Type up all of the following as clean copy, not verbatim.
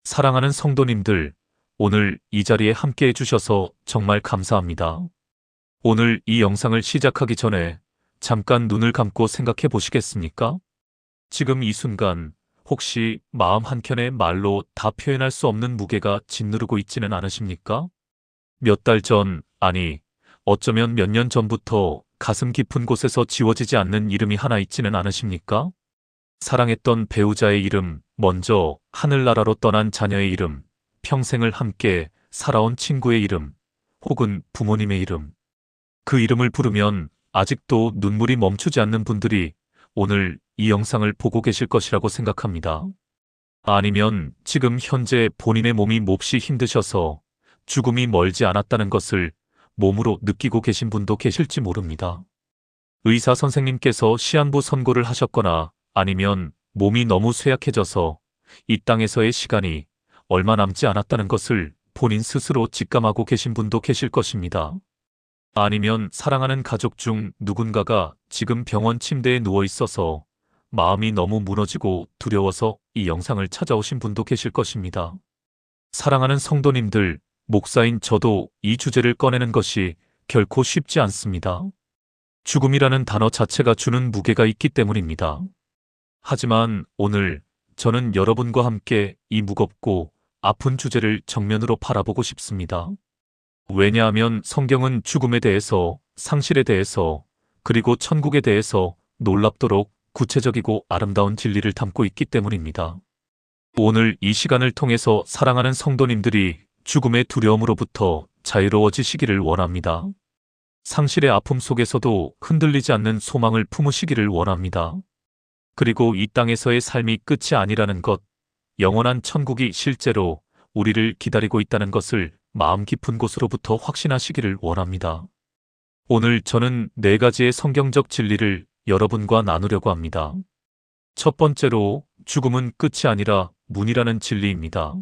사랑하는 성도님들, 오늘 이 자리에 함께 해주셔서 정말 감사합니다. 오늘 이 영상을 시작하기 전에 잠깐 눈을 감고 생각해 보시겠습니까? 지금 이 순간 혹시 마음 한켠에 말로 다 표현할 수 없는 무게가 짓누르고 있지는 않으십니까? 몇 달 전, 아니, 어쩌면 몇 년 전부터 가슴 깊은 곳에서 지워지지 않는 이름이 하나 있지는 않으십니까? 사랑했던 배우자의 이름, 먼저 하늘나라로 떠난 자녀의 이름, 평생을 함께 살아온 친구의 이름, 혹은 부모님의 이름. 그 이름을 부르면 아직도 눈물이 멈추지 않는 분들이 오늘 이 영상을 보고 계실 것이라고 생각합니다. 아니면 지금 현재 본인의 몸이 몹시 힘드셔서 죽음이 멀지 않았다는 것을 몸으로 느끼고 계신 분도 계실지 모릅니다. 의사 선생님께서 시한부 선고를 하셨거나 아니면 몸이 너무 쇠약해져서 이 땅에서의 시간이 얼마 남지 않았다는 것을 본인 스스로 직감하고 계신 분도 계실 것입니다. 아니면 사랑하는 가족 중 누군가가 지금 병원 침대에 누워 있어서 마음이 너무 무너지고 두려워서 이 영상을 찾아오신 분도 계실 것입니다. 사랑하는 성도님들, 목사인 저도 이 주제를 꺼내는 것이 결코 쉽지 않습니다. 죽음이라는 단어 자체가 주는 무게가 있기 때문입니다. 하지만 오늘 저는 여러분과 함께 이 무겁고 아픈 주제를 정면으로 바라보고 싶습니다. 왜냐하면 성경은 죽음에 대해서, 상실에 대해서, 그리고 천국에 대해서 놀랍도록 구체적이고 아름다운 진리를 담고 있기 때문입니다. 오늘 이 시간을 통해서 사랑하는 성도님들이 죽음의 두려움으로부터 자유로워지시기를 원합니다. 상실의 아픔 속에서도 흔들리지 않는 소망을 품으시기를 원합니다. 그리고 이 땅에서의 삶이 끝이 아니라는 것, 영원한 천국이 실제로 우리를 기다리고 있다는 것을 마음 깊은 곳으로부터 확신하시기를 원합니다. 오늘 저는 4가지의 성경적 진리를 여러분과 나누려고 합니다. 첫 번째로 죽음은 끝이 아니라 문이라는 진리입니다.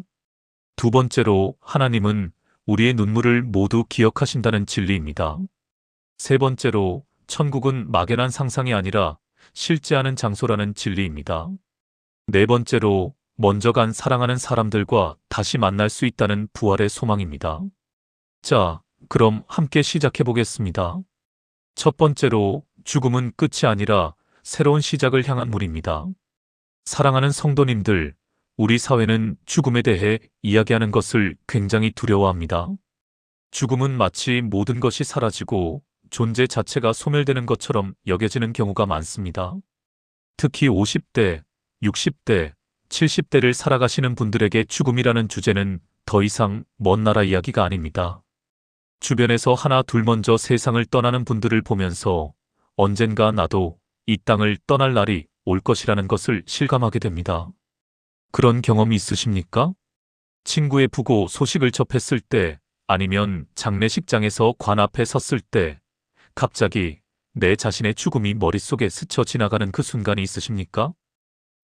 두 번째로 하나님은 우리의 눈물을 모두 기억하신다는 진리입니다. 세 번째로 천국은 막연한 상상이 아니라 실제하는 장소라는 진리입니다. 네 번째로 먼저 간 사랑하는 사람들과 다시 만날 수 있다는 부활의 소망입니다. 자, 그럼 함께 시작해 보겠습니다. 첫 번째로 죽음은 끝이 아니라 새로운 시작을 향한 문입니다. 사랑하는 성도님들, 우리 사회는 죽음에 대해 이야기하는 것을 굉장히 두려워합니다. 죽음은 마치 모든 것이 사라지고 존재 자체가 소멸되는 것처럼 여겨지는 경우가 많습니다. 특히 50대, 60대, 70대를 살아가시는 분들에게 죽음이라는 주제는 더 이상 먼 나라 이야기가 아닙니다. 주변에서 하나 둘 먼저 세상을 떠나는 분들을 보면서 언젠가 나도 이 땅을 떠날 날이 올 것이라는 것을 실감하게 됩니다. 그런 경험이 있으십니까? 친구의 부고 소식을 접했을 때, 아니면 장례식장에서 관 앞에 섰을 때 갑자기 내 자신의 죽음이 머릿속에 스쳐 지나가는 그 순간이 있으십니까?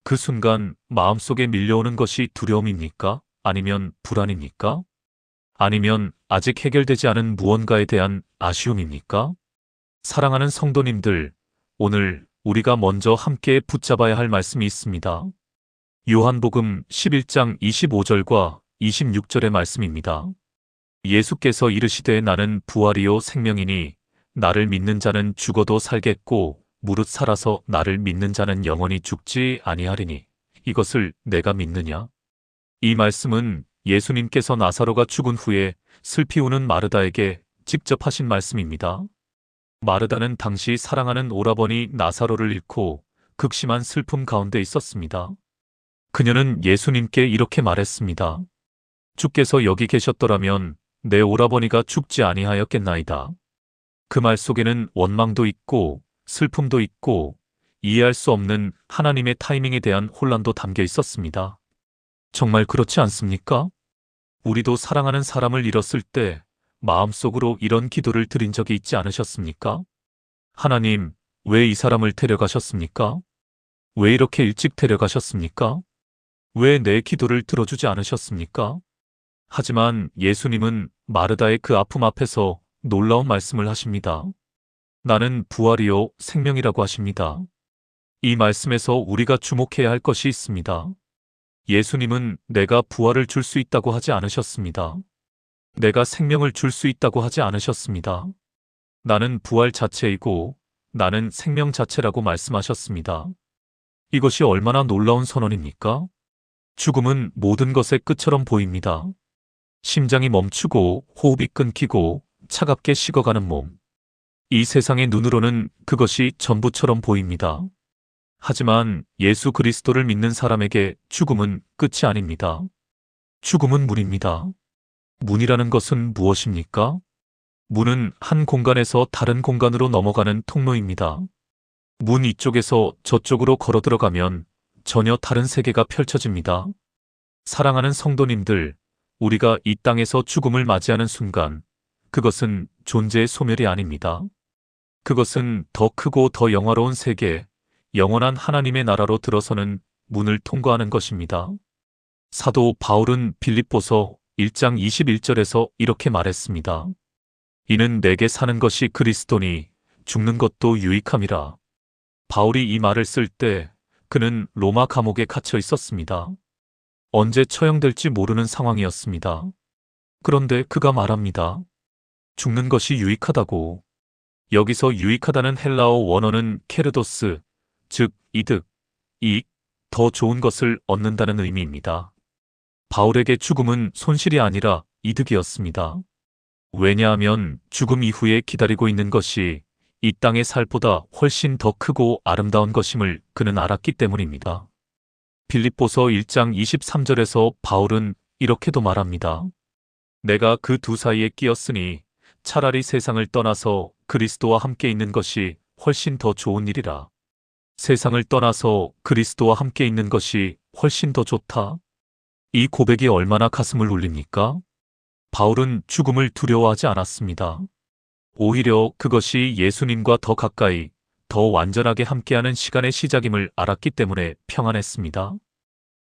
그 순간 마음속에 밀려오는 것이 두려움입니까? 아니면 불안입니까? 아니면 아직 해결되지 않은 무언가에 대한 아쉬움입니까? 사랑하는 성도님들, 오늘 우리가 먼저 함께 붙잡아야 할 말씀이 있습니다. 요한복음 11장 25절과 26절의 말씀입니다. 예수께서 이르시되 나는 부활이요 생명이니 나를 믿는 자는 죽어도 살겠고 무릇 살아서 나를 믿는 자는 영원히 죽지 아니하리니 이것을 내가 믿느냐? 이 말씀은 예수님께서 나사로가 죽은 후에 슬피 우는 마르다에게 직접 하신 말씀입니다. 마르다는 당시 사랑하는 오라버니 나사로를 잃고 극심한 슬픔 가운데 있었습니다. 그녀는 예수님께 이렇게 말했습니다. 주께서 여기 계셨더라면 내 오라버니가 죽지 아니하였겠나이다. 그 말 속에는 원망도 있고 슬픔도 있고 이해할 수 없는 하나님의 타이밍에 대한 혼란도 담겨 있었습니다. 정말 그렇지 않습니까? 우리도 사랑하는 사람을 잃었을 때 마음속으로 이런 기도를 드린 적이 있지 않으셨습니까? 하나님, 왜 이 사람을 데려가셨습니까? 왜 이렇게 일찍 데려가셨습니까? 왜 내 기도를 들어주지 않으셨습니까? 하지만 예수님은 마르다의 그 아픔 앞에서 놀라운 말씀을 하십니다. 나는 부활이요 생명이라고 하십니다. 이 말씀에서 우리가 주목해야 할 것이 있습니다. 예수님은 내가 부활을 줄 수 있다고 하지 않으셨습니다. 내가 생명을 줄 수 있다고 하지 않으셨습니다. 나는 부활 자체이고 나는 생명 자체라고 말씀하셨습니다. 이것이 얼마나 놀라운 선언입니까? 죽음은 모든 것의 끝처럼 보입니다. 심장이 멈추고 호흡이 끊기고 차갑게 식어가는 몸. 이 세상의 눈으로는 그것이 전부처럼 보입니다. 하지만 예수 그리스도를 믿는 사람에게 죽음은 끝이 아닙니다. 죽음은 문입니다. 문이라는 것은 무엇입니까? 문은 한 공간에서 다른 공간으로 넘어가는 통로입니다. 문 이쪽에서 저쪽으로 걸어 들어가면 전혀 다른 세계가 펼쳐집니다. 사랑하는 성도님들, 우리가 이 땅에서 죽음을 맞이하는 순간, 그것은 존재의 소멸이 아닙니다. 그것은 더 크고 더 영화로운 세계, 영원한 하나님의 나라로 들어서는 문을 통과하는 것입니다. 사도 바울은 빌립보서 1장 21절에서 이렇게 말했습니다. 이는 내게 사는 것이 그리스도니 죽는 것도 유익함이라. 바울이 이 말을 쓸 때 그는 로마 감옥에 갇혀 있었습니다. 언제 처형될지 모르는 상황이었습니다. 그런데 그가 말합니다. 죽는 것이 유익하다고. 여기서 유익하다는 헬라어 원어는 케르도스, 즉 이득, 이익, 더 좋은 것을 얻는다는 의미입니다. 바울에게 죽음은 손실이 아니라 이득이었습니다. 왜냐하면 죽음 이후에 기다리고 있는 것이 이 땅의 살보다 훨씬 더 크고 아름다운 것임을 그는 알았기 때문입니다. 빌립보서 1장 23절에서 바울은 이렇게도 말합니다. 내가 그 두 사이에 끼었으니 차라리 세상을 떠나서 그리스도와 함께 있는 것이 훨씬 더 좋은 일이라. 세상을 떠나서 그리스도와 함께 있는 것이 훨씬 더 좋다. 이 고백이 얼마나 가슴을 울립니까? 바울은 죽음을 두려워하지 않았습니다. 오히려 그것이 예수님과 더 가까이, 더 완전하게 함께하는 시간의 시작임을 알았기 때문에 평안했습니다.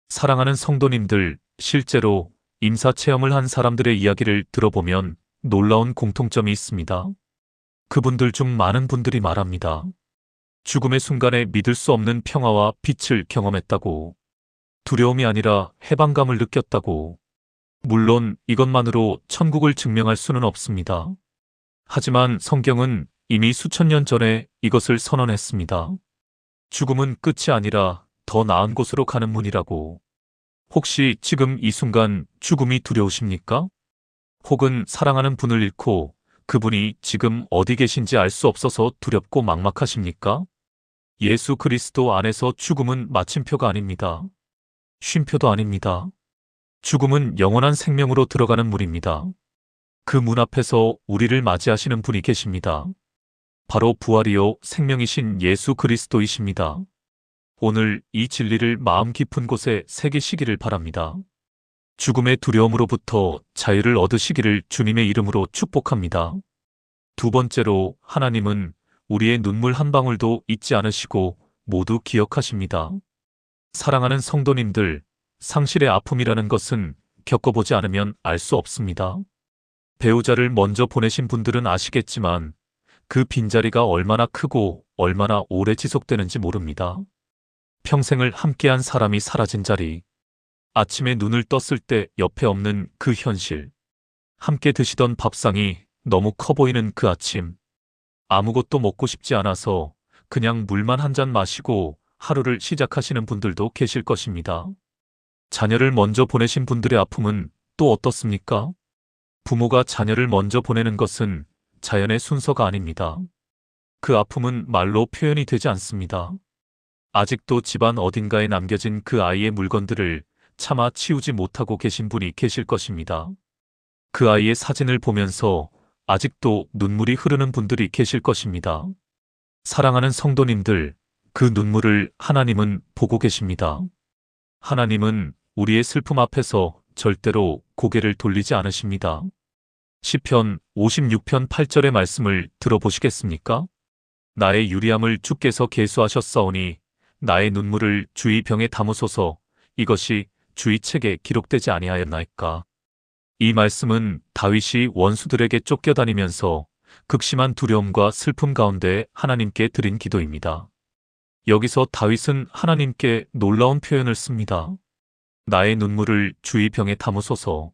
사랑하는 성도님들, 실제로 임사체험을 한 사람들의 이야기를 들어보면 놀라운 공통점이 있습니다. 그분들 중 많은 분들이 말합니다. 죽음의 순간에 믿을 수 없는 평화와 빛을 경험했다고. 두려움이 아니라 해방감을 느꼈다고. 물론 이것만으로 천국을 증명할 수는 없습니다. 하지만 성경은 이미 수천 년 전에 이것을 선언했습니다. 죽음은 끝이 아니라 더 나은 곳으로 가는 문이라고. 혹시 지금 이 순간 죽음이 두려우십니까? 혹은 사랑하는 분을 잃고 그분이 지금 어디 계신지 알 수 없어서 두렵고 막막하십니까? 예수 그리스도 안에서 죽음은 마침표가 아닙니다. 쉼표도 아닙니다. 죽음은 영원한 생명으로 들어가는 문입니다. 그 문 앞에서 우리를 맞이하시는 분이 계십니다. 바로 부활이요 생명이신 예수 그리스도이십니다. 오늘 이 진리를 마음 깊은 곳에 새기시기를 바랍니다. 죽음의 두려움으로부터 자유를 얻으시기를 주님의 이름으로 축복합니다. 두 번째로 하나님은 우리의 눈물 한 방울도 잊지 않으시고 모두 기억하십니다. 사랑하는 성도님들, 상실의 아픔이라는 것은 겪어보지 않으면 알 수 없습니다. 배우자를 먼저 보내신 분들은 아시겠지만 그 빈자리가 얼마나 크고 얼마나 오래 지속되는지 모릅니다. 평생을 함께한 사람이 사라진 자리, 아침에 눈을 떴을 때 옆에 없는 그 현실, 함께 드시던 밥상이 너무 커 보이는 그 아침, 아무것도 먹고 싶지 않아서 그냥 물만 한 잔 마시고 하루를 시작하시는 분들도 계실 것입니다. 자녀를 먼저 보내신 분들의 아픔은 또 어떻습니까? 부모가 자녀를 먼저 보내는 것은 자연의 순서가 아닙니다. 그 아픔은 말로 표현이 되지 않습니다. 아직도 집안 어딘가에 남겨진 그 아이의 물건들을 차마 치우지 못하고 계신 분이 계실 것입니다. 그 아이의 사진을 보면서 아직도 눈물이 흐르는 분들이 계실 것입니다. 사랑하는 성도님들, 그 눈물을 하나님은 보고 계십니다. 하나님은 우리의 슬픔 앞에서 절대로 고개를 돌리지 않으십니다. 시편 56편 8절의 말씀을 들어보시겠습니까? 나의 유리함을 주께서 계수하셨사오니 나의 눈물을 주의 병에 담으소서. 이것이 주의 책에 기록되지 아니하였나이까. 이 말씀은 다윗이 원수들에게 쫓겨다니면서 극심한 두려움과 슬픔 가운데 하나님께 드린 기도입니다. 여기서 다윗은 하나님께 놀라운 표현을 씁니다. 나의 눈물을 주의 병에 담으소서.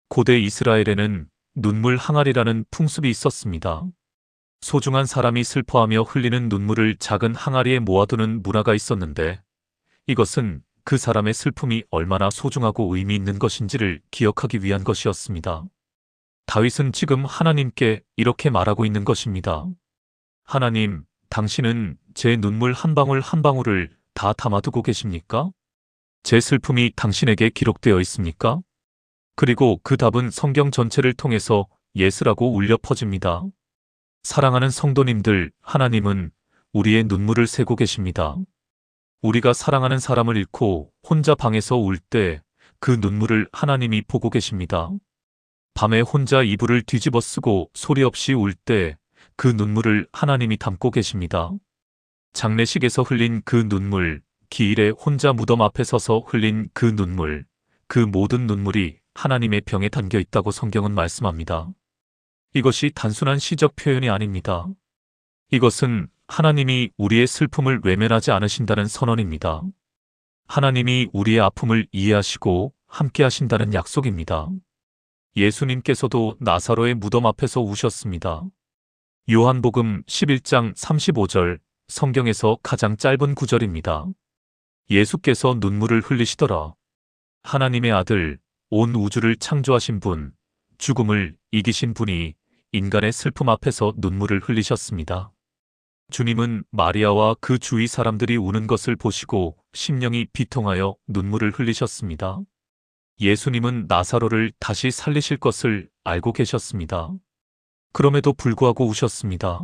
고대 이스라엘에는 눈물 항아리라는 풍습이 있었습니다. 소중한 사람이 슬퍼하며 흘리는 눈물을 작은 항아리에 모아두는 문화가 있었는데, 이것은 그 사람의 슬픔이 얼마나 소중하고 의미 있는 것인지를 기억하기 위한 것이었습니다. 다윗은 지금 하나님께 이렇게 말하고 있는 것입니다. 하나님, 당신은 제 눈물 한 방울 한 방울을 다 담아두고 계십니까? 제 슬픔이 당신에게 기록되어 있습니까? 그리고 그 답은 성경 전체를 통해서 예스라고 울려 퍼집니다. 사랑하는 성도님들, 하나님은 우리의 눈물을 세고 계십니다. 우리가 사랑하는 사람을 잃고 혼자 방에서 울 때 그 눈물을 하나님이 보고 계십니다. 밤에 혼자 이불을 뒤집어 쓰고 소리 없이 울 때 그 눈물을 하나님이 담고 계십니다. 장례식에서 흘린 그 눈물, 기일에 혼자 무덤 앞에 서서 흘린 그 눈물, 그 모든 눈물이 하나님의 병에 담겨 있다고 성경은 말씀합니다. 이것이 단순한 시적 표현이 아닙니다. 이것은 하나님이 우리의 슬픔을 외면하지 않으신다는 선언입니다. 하나님이 우리의 아픔을 이해하시고 함께 하신다는 약속입니다. 예수님께서도 나사로의 무덤 앞에서 우셨습니다. 요한복음 11장 35절, 성경에서 가장 짧은 구절입니다. 예수께서 눈물을 흘리시더라. 하나님의 아들, 온 우주를 창조하신 분, 죽음을 이기신 분이 인간의 슬픔 앞에서 눈물을 흘리셨습니다. 주님은 마리아와 그 주위 사람들이 우는 것을 보시고 심령이 비통하여 눈물을 흘리셨습니다. 예수님은 나사로를 다시 살리실 것을 알고 계셨습니다. 그럼에도 불구하고 우셨습니다.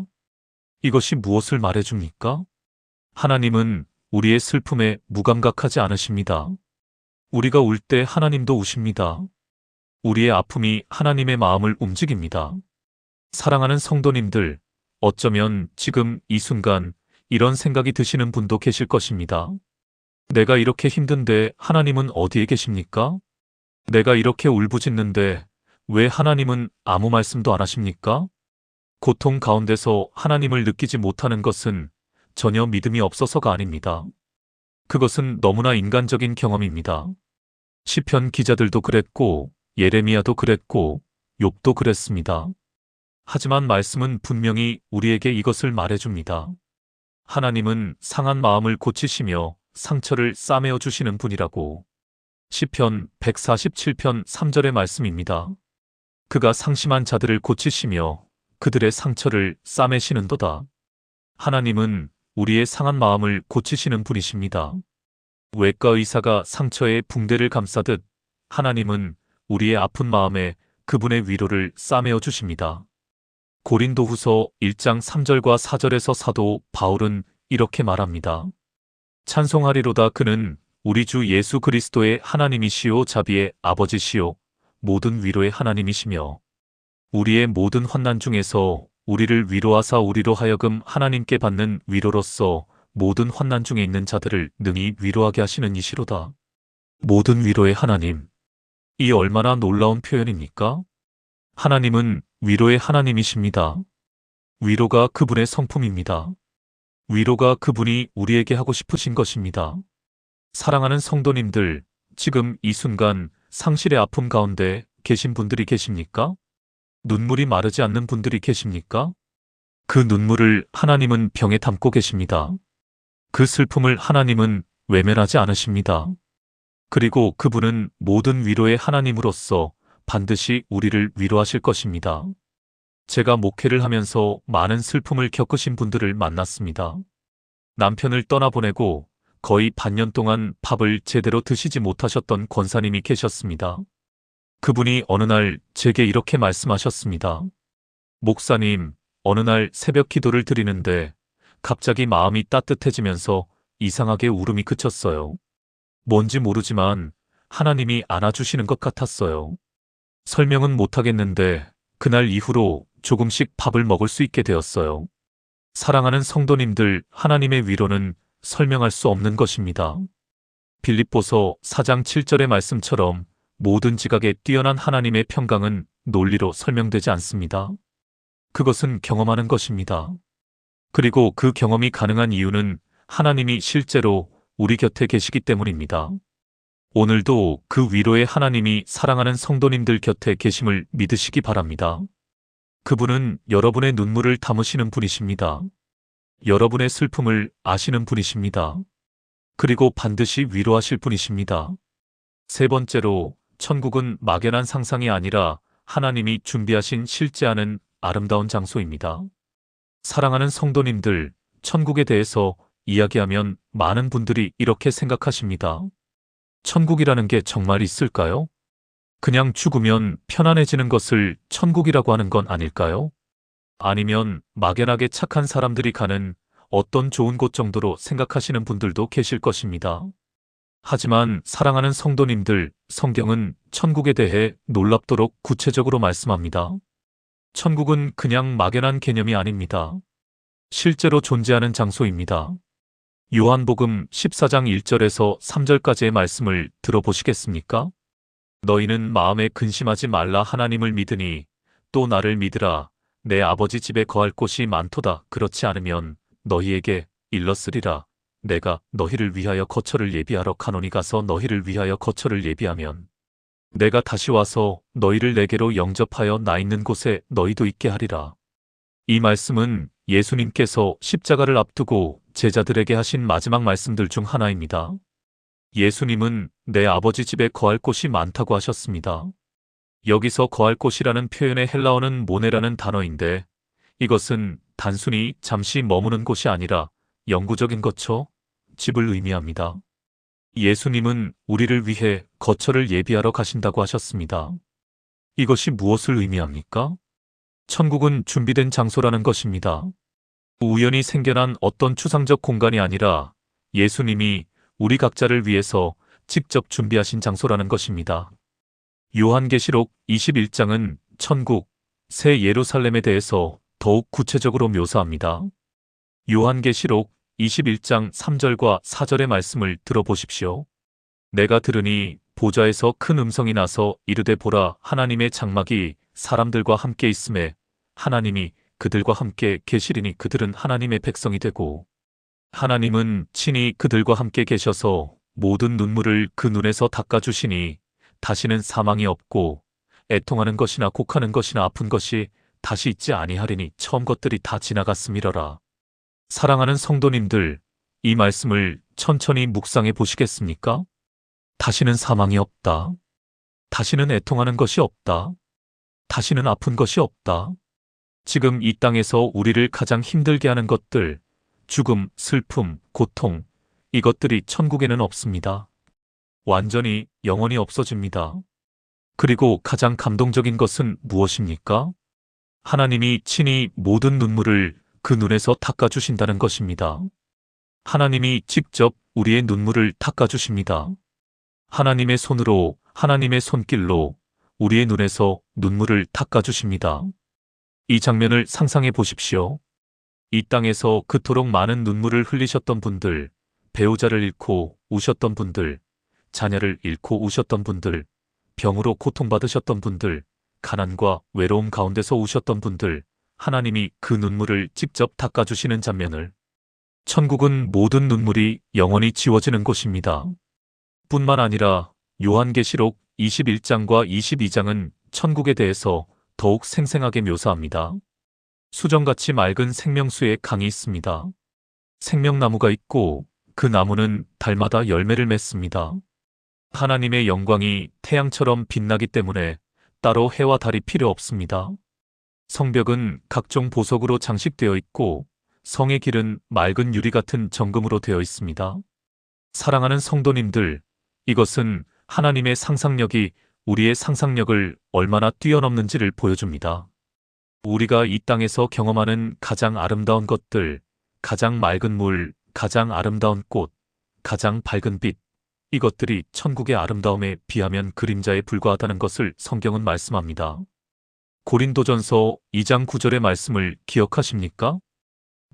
이것이 무엇을 말해줍니까? 하나님은 우리의 슬픔에 무감각하지 않으십니다. 우리가 울 때 하나님도 우십니다. 우리의 아픔이 하나님의 마음을 움직입니다. 사랑하는 성도님들, 어쩌면 지금 이 순간 이런 생각이 드시는 분도 계실 것입니다. 내가 이렇게 힘든데 하나님은 어디에 계십니까? 내가 이렇게 울부짖는데 왜 하나님은 아무 말씀도 안 하십니까? 고통 가운데서 하나님을 느끼지 못하는 것은 전혀 믿음이 없어서가 아닙니다. 그것은 너무나 인간적인 경험입니다. 시편 기자들도 그랬고, 예레미야도 그랬고, 욥도 그랬습니다. 하지만 말씀은 분명히 우리에게 이것을 말해줍니다. 하나님은 상한 마음을 고치시며 상처를 싸매어 주시는 분이라고. 시편 147편 3절의 말씀입니다. 그가 상심한 자들을 고치시며 그들의 상처를 싸매시는도다. 하나님은 우리의 상한 마음을 고치시는 분이십니다. 외과 의사가 상처에 붕대를 감싸듯 하나님은 우리의 아픈 마음에 그분의 위로를 싸매어 주십니다. 고린도후서 1장 3절과 4절에서 사도 바울은 이렇게 말합니다. 찬송하리로다. 그는 우리 주 예수 그리스도의 하나님이시요 자비의 아버지시요 모든 위로의 하나님이시며 우리의 모든 환난 중에서 우리를 위로하사 우리로 하여금 하나님께 받는 위로로서 모든 환난 중에 있는 자들을 능히 위로하게 하시는 이시로다. 모든 위로의 하나님. 이 얼마나 놀라운 표현입니까? 하나님은 위로의 하나님이십니다. 위로가 그분의 성품입니다. 위로가 그분이 우리에게 하고 싶으신 것입니다. 사랑하는 성도님들, 지금 이 순간 상실의 아픔 가운데 계신 분들이 계십니까? 눈물이 마르지 않는 분들이 계십니까? 그 눈물을 하나님은 병에 담고 계십니다. 그 슬픔을 하나님은 외면하지 않으십니다. 그리고 그분은 모든 위로의 하나님으로서 반드시 우리를 위로하실 것입니다. 제가 목회를 하면서 많은 슬픔을 겪으신 분들을 만났습니다. 남편을 떠나보내고 거의 반년 동안 밥을 제대로 드시지 못하셨던 권사님이 계셨습니다. 그분이 어느 날 제게 이렇게 말씀하셨습니다. 목사님, 어느 날 새벽 기도를 드리는데 갑자기 마음이 따뜻해지면서 이상하게 울음이 그쳤어요. 뭔지 모르지만 하나님이 안아주시는 것 같았어요. 설명은 못하겠는데 그날 이후로 조금씩 밥을 먹을 수 있게 되었어요. 사랑하는 성도님들, 하나님의 위로는 설명할 수 없는 것입니다. 빌립보서 4장 7절의 말씀처럼 모든 지각에 뛰어난 하나님의 평강은 논리로 설명되지 않습니다. 그것은 경험하는 것입니다. 그리고 그 경험이 가능한 이유는 하나님이 실제로 우리 곁에 계시기 때문입니다. 오늘도 그 위로의 하나님이 사랑하는 성도님들 곁에 계심을 믿으시기 바랍니다. 그분은 여러분의 눈물을 담으시는 분이십니다. 여러분의 슬픔을 아시는 분이십니다. 그리고 반드시 위로하실 분이십니다. 세 번째로, 천국은 막연한 상상이 아니라 하나님이 준비하신 실제하는 아름다운 장소입니다. 사랑하는 성도님들, 천국에 대해서 이야기하면 많은 분들이 이렇게 생각하십니다. 천국이라는 게 정말 있을까요? 그냥 죽으면 편안해지는 것을 천국이라고 하는 건 아닐까요? 아니면 막연하게 착한 사람들이 가는 어떤 좋은 곳 정도로 생각하시는 분들도 계실 것입니다. 하지만 사랑하는 성도님들, 성경은 천국에 대해 놀랍도록 구체적으로 말씀합니다. 천국은 그냥 막연한 개념이 아닙니다. 실제로 존재하는 장소입니다. 요한복음 14장 1절에서 3절까지의 말씀을 들어보시겠습니까? 너희는 마음에 근심하지 말라. 하나님을 믿으니 또 나를 믿으라. 내 아버지 집에 거할 곳이 많도다. 그렇지 않으면 너희에게 일렀으리라. 내가 너희를 위하여 거처를 예비하러 가노니 가서 너희를 위하여 거처를 예비하면 내가 다시 와서 너희를 내게로 영접하여 나 있는 곳에 너희도 있게 하리라. 이 말씀은 예수님께서 십자가를 앞두고 제자들에게 하신 마지막 말씀들 중 하나입니다. 예수님은 내 아버지 집에 거할 곳이 많다고 하셨습니다. 여기서 거할 곳이라는 표현의 헬라어는 모네라는 단어인데, 이것은 단순히 잠시 머무는 곳이 아니라 영구적인 거처, 집을 의미합니다. 예수님은 우리를 위해 거처를 예비하러 가신다고 하셨습니다. 이것이 무엇을 의미합니까? 천국은 준비된 장소라는 것입니다. 우연히 생겨난 어떤 추상적 공간이 아니라 예수님이 우리 각자를 위해서 직접 준비하신 장소라는 것입니다. 요한계시록 21장은 천국, 새 예루살렘에 대해서 더욱 구체적으로 묘사합니다. 요한계시록 21장 3절과 4절의 말씀을 들어보십시오. 내가 들으니 보좌에서 큰 음성이 나서 이르되 보라, 하나님의 장막이 사람들과 함께 있음에 하나님이 그들과 함께 계시리니 그들은 하나님의 백성이 되고 하나님은 친히 그들과 함께 계셔서 모든 눈물을 그 눈에서 닦아주시니 다시는 사망이 없고 애통하는 것이나 곡하는 것이나 아픈 것이 다시 있지 아니하리니 처음 것들이 다 지나갔음이러라. 사랑하는 성도님들, 이 말씀을 천천히 묵상해 보시겠습니까? 다시는 사망이 없다. 다시는 애통하는 것이 없다. 다시는 아픈 것이 없다. 지금 이 땅에서 우리를 가장 힘들게 하는 것들, 죽음, 슬픔, 고통, 이것들이 천국에는 없습니다. 완전히 영원히 없어집니다. 그리고 가장 감동적인 것은 무엇입니까? 하나님이 친히 모든 눈물을 그 눈에서 닦아주신다는 것입니다. 하나님이 직접 우리의 눈물을 닦아주십니다. 하나님의 손으로, 하나님의 손길로 우리의 눈에서 눈물을 닦아주십니다. 이 장면을 상상해 보십시오. 이 땅에서 그토록 많은 눈물을 흘리셨던 분들, 배우자를 잃고 우셨던 분들, 자녀를 잃고 우셨던 분들, 병으로 고통받으셨던 분들, 가난과 외로움 가운데서 우셨던 분들, 하나님이 그 눈물을 직접 닦아주시는 장면을. 천국은 모든 눈물이 영원히 지워지는 곳입니다. 뿐만 아니라 요한계시록 21장과 22장은 천국에 대해서 더욱 생생하게 묘사합니다. 수정같이 맑은 생명수의 강이 있습니다. 생명나무가 있고 그 나무는 달마다 열매를 맺습니다. 하나님의 영광이 태양처럼 빛나기 때문에 따로 해와 달이 필요 없습니다. 성벽은 각종 보석으로 장식되어 있고 성의 길은 맑은 유리 같은 정금으로 되어 있습니다. 사랑하는 성도님들, 이것은 하나님의 상상력이 우리의 상상력을 얼마나 뛰어넘는지를 보여줍니다. 우리가 이 땅에서 경험하는 가장 아름다운 것들, 가장 맑은 물, 가장 아름다운 꽃, 가장 밝은 빛, 이것들이 천국의 아름다움에 비하면 그림자에 불과하다는 것을 성경은 말씀합니다. 고린도전서 2장 9절의 말씀을 기억하십니까?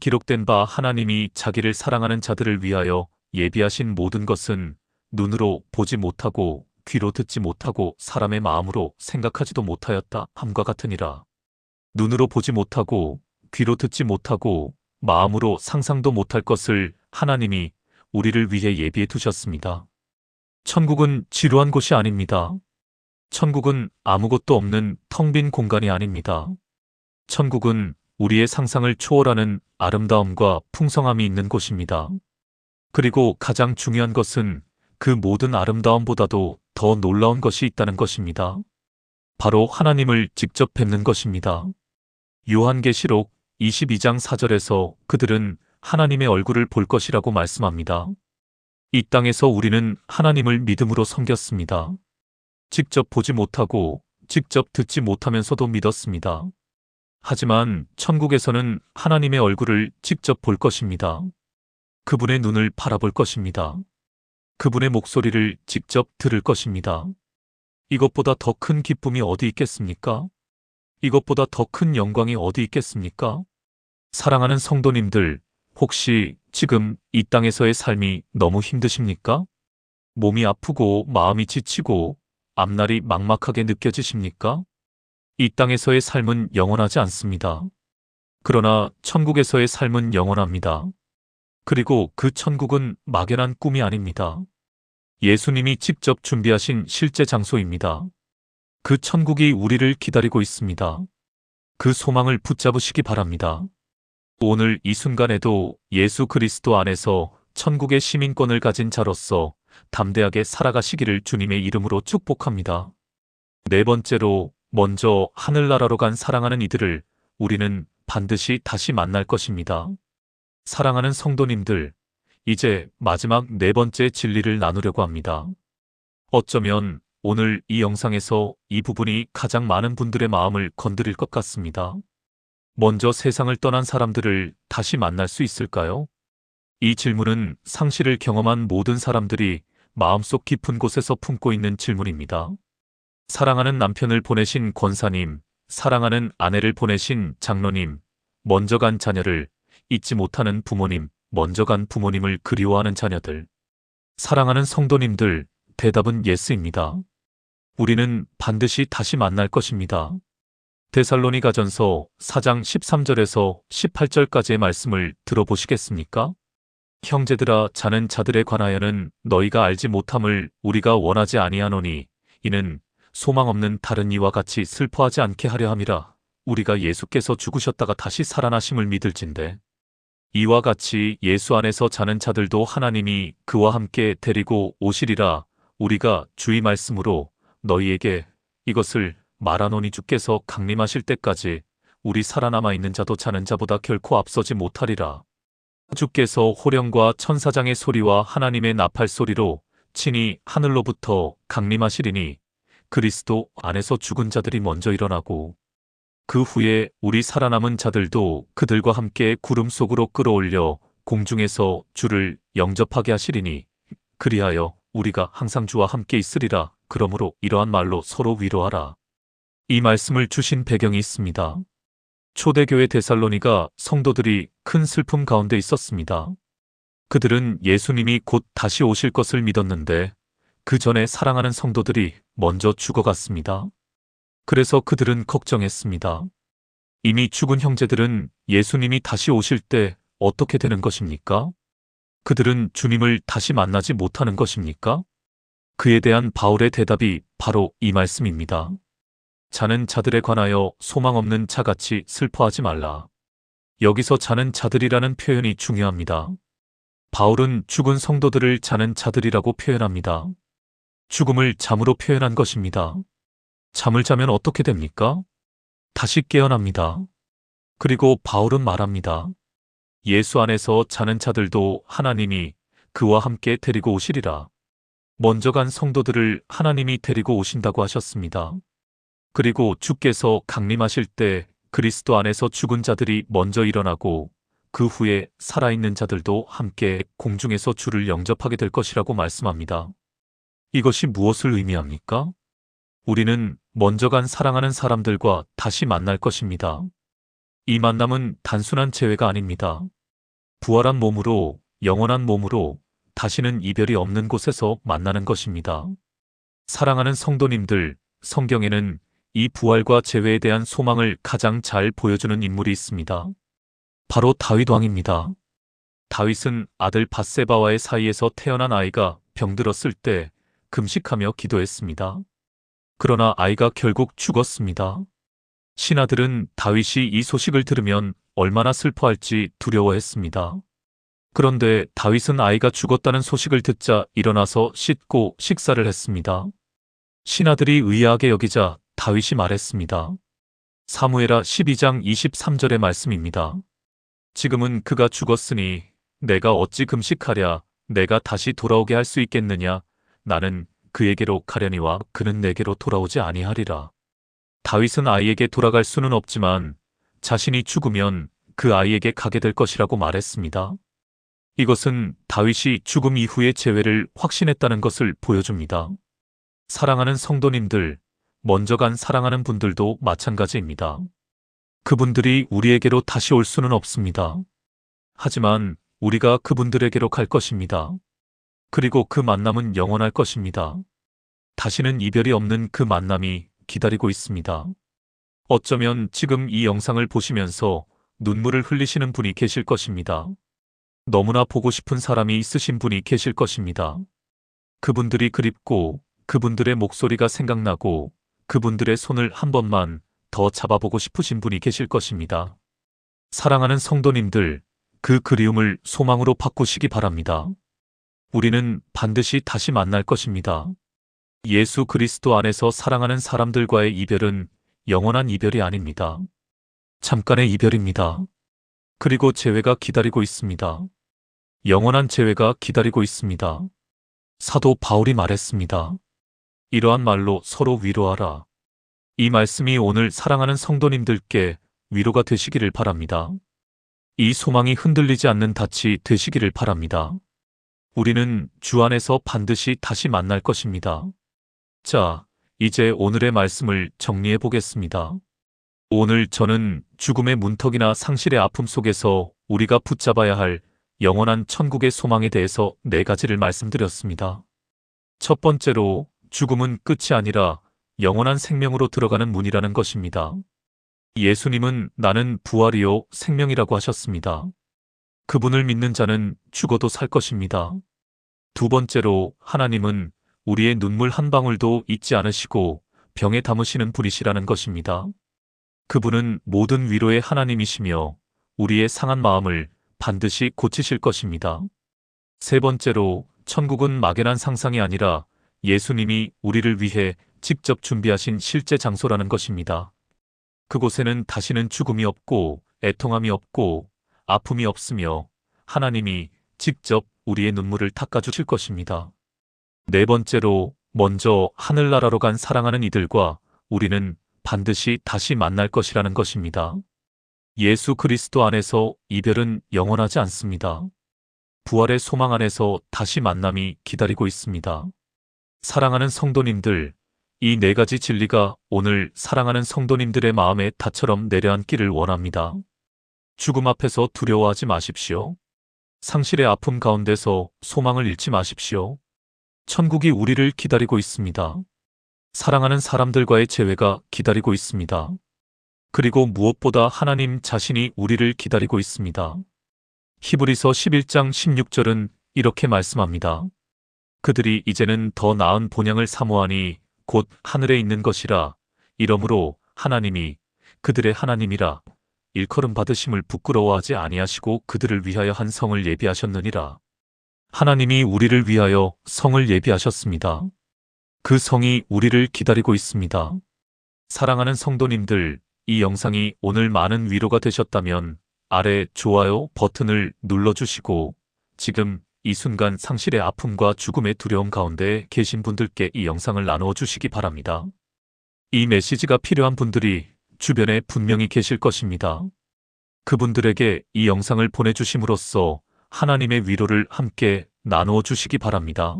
기록된 바 하나님이 자기를 사랑하는 자들을 위하여 예비하신 모든 것은 눈으로 보지 못하고 귀로 듣지 못하고 사람의 마음으로 생각하지도 못하였다 함과 같으니라. 눈으로 보지 못하고 귀로 듣지 못하고 마음으로 상상도 못할 것을 하나님이 우리를 위해 예비해 두셨습니다. 천국은 지루한 곳이 아닙니다. 천국은 아무것도 없는 텅 빈 공간이 아닙니다. 천국은 우리의 상상을 초월하는 아름다움과 풍성함이 있는 곳입니다. 그리고 가장 중요한 것은 그 모든 아름다움보다도 더 놀라운 것이 있다는 것입니다. 바로 하나님을 직접 뵙는 것입니다. 요한계시록 22장 4절에서 그들은 하나님의 얼굴을 볼 것이라고 말씀합니다. 이 땅에서 우리는 하나님을 믿음으로 섬겼습니다. 직접 보지 못하고 직접 듣지 못하면서도 믿었습니다. 하지만 천국에서는 하나님의 얼굴을 직접 볼 것입니다. 그분의 눈을 바라볼 것입니다. 그분의 목소리를 직접 들을 것입니다. 이것보다 더 큰 기쁨이 어디 있겠습니까? 이것보다 더 큰 영광이 어디 있겠습니까? 사랑하는 성도님들, 혹시 지금 이 땅에서의 삶이 너무 힘드십니까? 몸이 아프고 마음이 지치고 앞날이 막막하게 느껴지십니까? 이 땅에서의 삶은 영원하지 않습니다. 그러나 천국에서의 삶은 영원합니다. 그리고 그 천국은 막연한 꿈이 아닙니다. 예수님이 직접 준비하신 실제 장소입니다. 그 천국이 우리를 기다리고 있습니다. 그 소망을 붙잡으시기 바랍니다. 오늘 이 순간에도 예수 그리스도 안에서 천국의 시민권을 가진 자로서 담대하게 살아가시기를 주님의 이름으로 축복합니다. 네 번째로, 먼저 하늘나라로 간 사랑하는 이들을 우리는 반드시 다시 만날 것입니다. 사랑하는 성도님들, 이제 마지막 네 번째 진리를 나누려고 합니다. 어쩌면 오늘 이 영상에서 이 부분이 가장 많은 분들의 마음을 건드릴 것 같습니다. 먼저 세상을 떠난 사람들을 다시 만날 수 있을까요? 이 질문은 상실을 경험한 모든 사람들이 마음속 깊은 곳에서 품고 있는 질문입니다. 사랑하는 남편을 보내신 권사님, 사랑하는 아내를 보내신 장로님, 먼저 간 자녀를 잊지 못하는 부모님, 먼저 간 부모님을 그리워하는 자녀들. 사랑하는 성도님들, 대답은 예스입니다. 우리는 반드시 다시 만날 것입니다. 데살로니가전서 4장 13절에서 18절까지의 말씀을 들어보시겠습니까? 형제들아, 자는 자들에 관하여는 너희가 알지 못함을 우리가 원하지 아니하노니 이는 소망 없는 다른 이와 같이 슬퍼하지 않게 하려 함이라. 우리가 예수께서 죽으셨다가 다시 살아나심을 믿을진대. 이와 같이 예수 안에서 자는 자들도 하나님이 그와 함께 데리고 오시리라. 우리가 주의 말씀으로 너희에게 이것을 말하노니 주께서 강림하실 때까지 우리 살아남아 있는 자도 자는 자보다 결코 앞서지 못하리라. 주께서 호령과 천사장의 소리와 하나님의 나팔 소리로 친히 하늘로부터 강림하시리니 그리스도 안에서 죽은 자들이 먼저 일어나고 그 후에 우리 살아남은 자들도 그들과 함께 구름 속으로 끌어올려 공중에서 주를 영접하게 하시리니 그리하여 우리가 항상 주와 함께 있으리라. 그러므로 이러한 말로 서로 위로하라. 이 말씀을 주신 배경이 있습니다. 초대교회 데살로니가 성도들이 큰 슬픔 가운데 있었습니다. 그들은 예수님이 곧 다시 오실 것을 믿었는데 그 전에 사랑하는 성도들이 먼저 죽어갔습니다. 그래서 그들은 걱정했습니다. 이미 죽은 형제들은 예수님이 다시 오실 때 어떻게 되는 것입니까? 그들은 주님을 다시 만나지 못하는 것입니까? 그에 대한 바울의 대답이 바로 이 말씀입니다. 자는 자들에 관하여 소망 없는 자같이 슬퍼하지 말라. 여기서 자는 자들이라는 표현이 중요합니다. 바울은 죽은 성도들을 자는 자들이라고 표현합니다. 죽음을 잠으로 표현한 것입니다. 잠을 자면 어떻게 됩니까? 다시 깨어납니다. 그리고 바울은 말합니다. 예수 안에서 자는 자들도 하나님이 그와 함께 데리고 오시리라. 먼저 간 성도들을 하나님이 데리고 오신다고 하셨습니다. 그리고 주께서 강림하실 때 그리스도 안에서 죽은 자들이 먼저 일어나고 그 후에 살아있는 자들도 함께 공중에서 주를 영접하게 될 것이라고 말씀합니다. 이것이 무엇을 의미합니까? 우리는 먼저 간 사랑하는 사람들과 다시 만날 것입니다. 이 만남은 단순한 재회가 아닙니다. 부활한 몸으로, 영원한 몸으로 다시는 이별이 없는 곳에서 만나는 것입니다. 사랑하는 성도님들, 성경에는 이 부활과 재회에 대한 소망을 가장 잘 보여주는 인물이 있습니다. 바로 다윗 왕입니다. 다윗은 아들 밧세바와의 사이에서 태어난 아이가 병들었을 때 금식하며 기도했습니다. 그러나 아이가 결국 죽었습니다. 신하들은 다윗이 이 소식을 들으면 얼마나 슬퍼할지 두려워했습니다. 그런데 다윗은 아이가 죽었다는 소식을 듣자 일어나서 씻고 식사를 했습니다. 신하들이 의아하게 여기자 다윗이 말했습니다. 사무엘하 12장 23절의 말씀입니다. 지금은 그가 죽었으니 내가 어찌 금식하랴 내가 다시 돌아오게 할 수 있겠느냐 나는 그에게로 가려니와 그는 내게로 돌아오지 아니하리라. 다윗은 아이에게 돌아갈 수는 없지만 자신이 죽으면 그 아이에게 가게 될 것이라고 말했습니다. 이것은 다윗이 죽음 이후의 재회를 확신했다는 것을 보여줍니다. 사랑하는 성도님들, 먼저 간 사랑하는 분들도 마찬가지입니다. 그분들이 우리에게로 다시 올 수는 없습니다. 하지만 우리가 그분들에게로 갈 것입니다. 그리고 그 만남은 영원할 것입니다. 다시는 이별이 없는 그 만남이 기다리고 있습니다. 어쩌면 지금 이 영상을 보시면서 눈물을 흘리시는 분이 계실 것입니다. 너무나 보고 싶은 사람이 있으신 분이 계실 것입니다. 그분들이 그립고 그분들의 목소리가 생각나고 그분들의 손을 한 번만 더 잡아보고 싶으신 분이 계실 것입니다. 사랑하는 성도님들, 그 그리움을 소망으로 바꾸시기 바랍니다. 우리는 반드시 다시 만날 것입니다. 예수 그리스도 안에서 사랑하는 사람들과의 이별은 영원한 이별이 아닙니다. 잠깐의 이별입니다. 그리고 재회가 기다리고 있습니다. 영원한 재회가 기다리고 있습니다. 사도 바울이 말했습니다. 이러한 말로 서로 위로하라. 이 말씀이 오늘 사랑하는 성도님들께 위로가 되시기를 바랍니다. 이 소망이 흔들리지 않는 닻이 되시기를 바랍니다. 우리는 주 안에서 반드시 다시 만날 것입니다. 자, 이제 오늘의 말씀을 정리해 보겠습니다. 오늘 저는 죽음의 문턱이나 상실의 아픔 속에서 우리가 붙잡아야 할 영원한 천국의 소망에 대해서 4가지를 말씀드렸습니다. 첫 번째로 죽음은 끝이 아니라 영원한 생명으로 들어가는 문이라는 것입니다. 예수님은 나는 부활이요 생명이라고 하셨습니다. 그분을 믿는 자는 죽어도 살 것입니다. 두 번째로 하나님은 우리의 눈물 한 방울도 잊지 않으시고 병에 담으시는 분이시라는 것입니다. 그분은 모든 위로의 하나님이시며 우리의 상한 마음을 반드시 고치실 것입니다. 세 번째로 천국은 막연한 상상이 아니라 예수님이 우리를 위해 직접 준비하신 실제 장소라는 것입니다. 그곳에는 다시는 죽음이 없고 애통함이 없고 아픔이 없으며 하나님이 직접 우리의 눈물을 닦아주실 것입니다. 네 번째로 먼저 하늘나라로 간 사랑하는 이들과 우리는 반드시 다시 만날 것이라는 것입니다. 예수 그리스도 안에서 이별은 영원하지 않습니다. 부활의 소망 안에서 다시 만남이 기다리고 있습니다. 사랑하는 성도님들, 이 4가지 진리가 오늘 사랑하는 성도님들의 마음에 닷처럼 내려앉기를 원합니다. 죽음 앞에서 두려워하지 마십시오. 상실의 아픔 가운데서 소망을 잃지 마십시오. 천국이 우리를 기다리고 있습니다. 사랑하는 사람들과의 재회가 기다리고 있습니다. 그리고 무엇보다 하나님 자신이 우리를 기다리고 있습니다. 히브리서 11장 16절은 이렇게 말씀합니다. 그들이 이제는 더 나은 본향을 사모하니 곧 하늘에 있는 것이라. 이러므로 하나님이 그들의 하나님이라 일컬음 받으심을 부끄러워하지 아니하시고 그들을 위하여 한 성을 예비하셨느니라. 하나님이 우리를 위하여 성을 예비하셨습니다. 그 성이 우리를 기다리고 있습니다. 사랑하는 성도님들, 이 영상이 오늘 많은 위로가 되셨다면 아래 좋아요 버튼을 눌러주시고 지금 이 순간 상실의 아픔과 죽음의 두려움 가운데 계신 분들께 이 영상을 나누어 주시기 바랍니다. 이 메시지가 필요한 분들이 주변에 분명히 계실 것입니다. 그분들에게 이 영상을 보내주심으로써 하나님의 위로를 함께 나누어 주시기 바랍니다.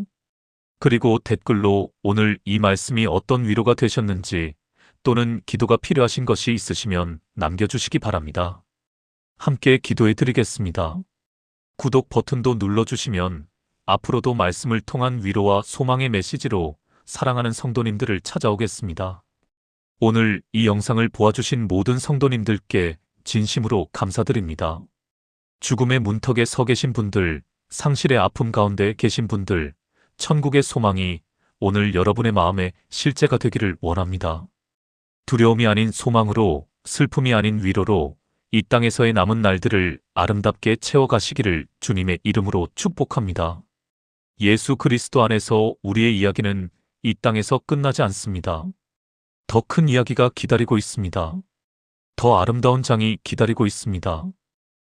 그리고 댓글로 오늘 이 말씀이 어떤 위로가 되셨는지 또는 기도가 필요하신 것이 있으시면 남겨주시기 바랍니다. 함께 기도해 드리겠습니다. 구독 버튼도 눌러주시면 앞으로도 말씀을 통한 위로와 소망의 메시지로 사랑하는 성도님들을 찾아오겠습니다. 오늘 이 영상을 보아주신 모든 성도님들께 진심으로 감사드립니다. 죽음의 문턱에 서 계신 분들, 상실의 아픔 가운데 계신 분들, 천국의 소망이 오늘 여러분의 마음에 실제가 되기를 원합니다. 두려움이 아닌 소망으로, 슬픔이 아닌 위로로 이 땅에서의 남은 날들을 아름답게 채워가시기를 주님의 이름으로 축복합니다. 예수 그리스도 안에서 우리의 이야기는 이 땅에서 끝나지 않습니다. 더 큰 이야기가 기다리고 있습니다. 더 아름다운 장이 기다리고 있습니다.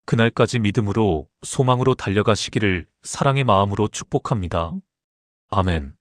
그날까지 믿음으로, 소망으로 달려가시기를 사랑의 마음으로 축복합니다. 아멘.